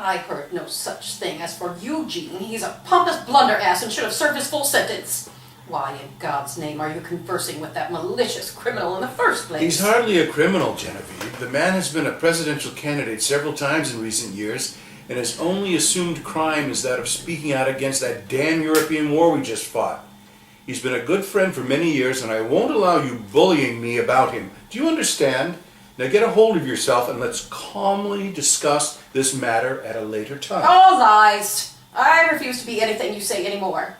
I heard no such thing. As for Eugene, he's a pompous blunderass and should have served his full sentence. Why in God's name are you conversing with that malicious criminal in the first place? He's hardly a criminal, Genevieve. The man has been a presidential candidate several times in recent years, and his only assumed crime is that of speaking out against that damn European war we just fought. He's been a good friend for many years, and I won't allow you bullying me about him. Do you understand? Now get a hold of yourself and let's calmly discuss this matter at a later time. All lies. I refuse to be anything you say anymore.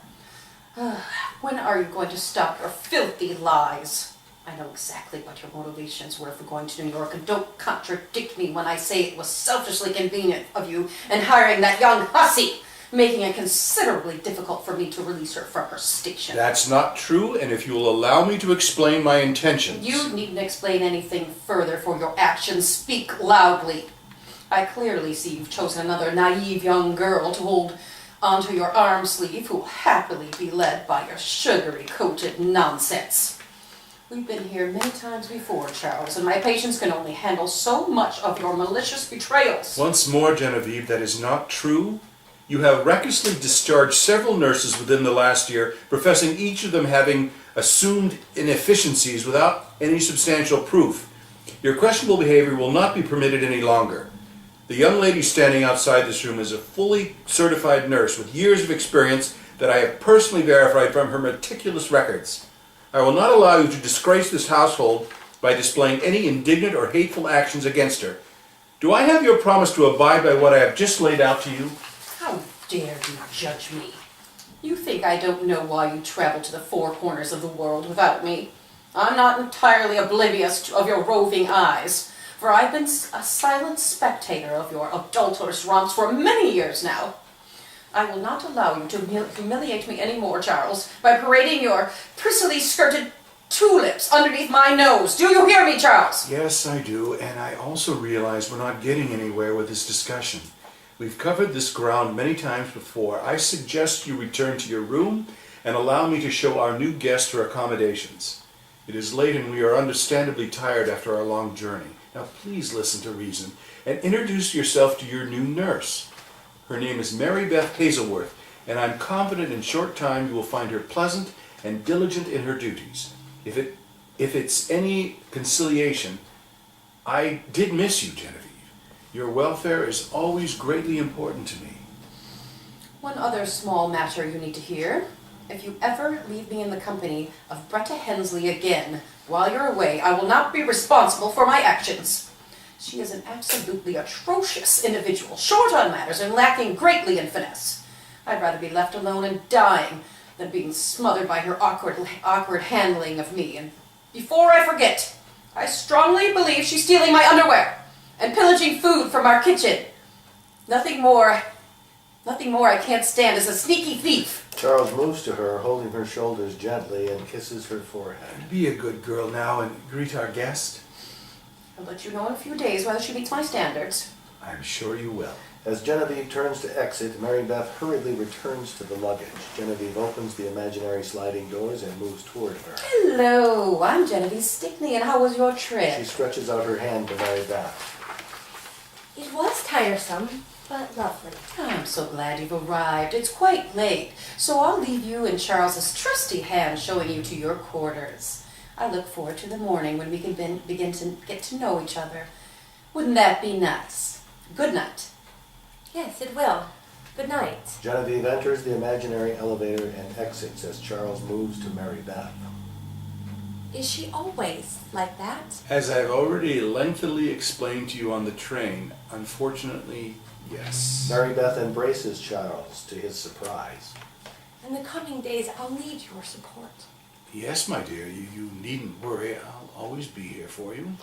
When are you going to stop your filthy lies? I know exactly what your motivations were for going to New York, and don't contradict me when I say it was selfishly convenient of you in hiring that young hussy, making it considerably difficult for me to release her from her station. That's not true, and if you'll allow me to explain my intentions... You needn't explain anything further, for your actions speak loudly. I clearly see you've chosen another naive young girl to hold onto your arm sleeve, who will happily be led by your sugary-coated nonsense. We've been here many times before, Charles, and my patience can only handle so much of your malicious betrayals. Once more, Genevieve, that is not true. You have recklessly discharged several nurses within the last year, professing each of them having assumed inefficiencies without any substantial proof. Your questionable behavior will not be permitted any longer. The young lady standing outside this room is a fully certified nurse with years of experience that I have personally verified from her meticulous records. I will not allow you to disgrace this household by displaying any indignant or hateful actions against her. Do I have your promise to abide by what I have just laid out to you? How dare you judge me? You think I don't know why you travel to the four corners of the world without me? I'm not entirely oblivious of your roving eyes, for I've been a silent spectator of your adulterous romps for many years now. I will not allow you to humiliate me any more, Charles, by parading your prissily skirted tulips underneath my nose. Do you hear me, Charles? Yes, I do, and I also realize we're not getting anywhere with this discussion. We've covered this ground many times before. I suggest you return to your room and allow me to show our new guest her accommodations. It is late and we are understandably tired after our long journey. Now please listen to reason and introduce yourself to your new nurse. Her name is Mary Beth Hazelworth, and I'm confident in short time you will find her pleasant and diligent in her duties. If it's any conciliation, I did miss you, Genevieve. Your welfare is always greatly important to me. One other small matter you need to hear. If you ever leave me in the company of Bretta Hensley again while you're away, I will not be responsible for my actions. She is an absolutely atrocious individual, short on manners and lacking greatly in finesse. I'd rather be left alone and dying than being smothered by her awkward handling of me. And before I forget, I strongly believe she's stealing my underwear and pillaging food from our kitchen. Nothing more I can't stand is a sneaky thief. Charles moves to her, holding her shoulders gently, and kisses her forehead. Be a good girl now and greet our guest. I'll let you know in a few days whether she meets my standards. I'm sure you will. As Genevieve turns to exit, Mary Beth hurriedly returns to the luggage. Genevieve opens the imaginary sliding doors and moves toward her. Hello, I'm Genevive Stickney, and how was your trip? She stretches out her hand to Mary Beth. It was tiresome, but lovely. I'm so glad you've arrived. It's quite late, so I'll leave you in Charles's trusty hands showing you to your quarters. I look forward to the morning when we can begin to get to know each other. Wouldn't that be nice? Good night. Yes, it will. Good night. Genevieve enters the imaginary elevator and exits as Charles moves to Mary Beth. Is she always like that? As I've already lengthily explained to you on the train, unfortunately, yes. Mary Beth embraces Charles to his surprise. In the coming days, I'll need your support. Yes, my dear, you needn't worry. I'll always be here for you.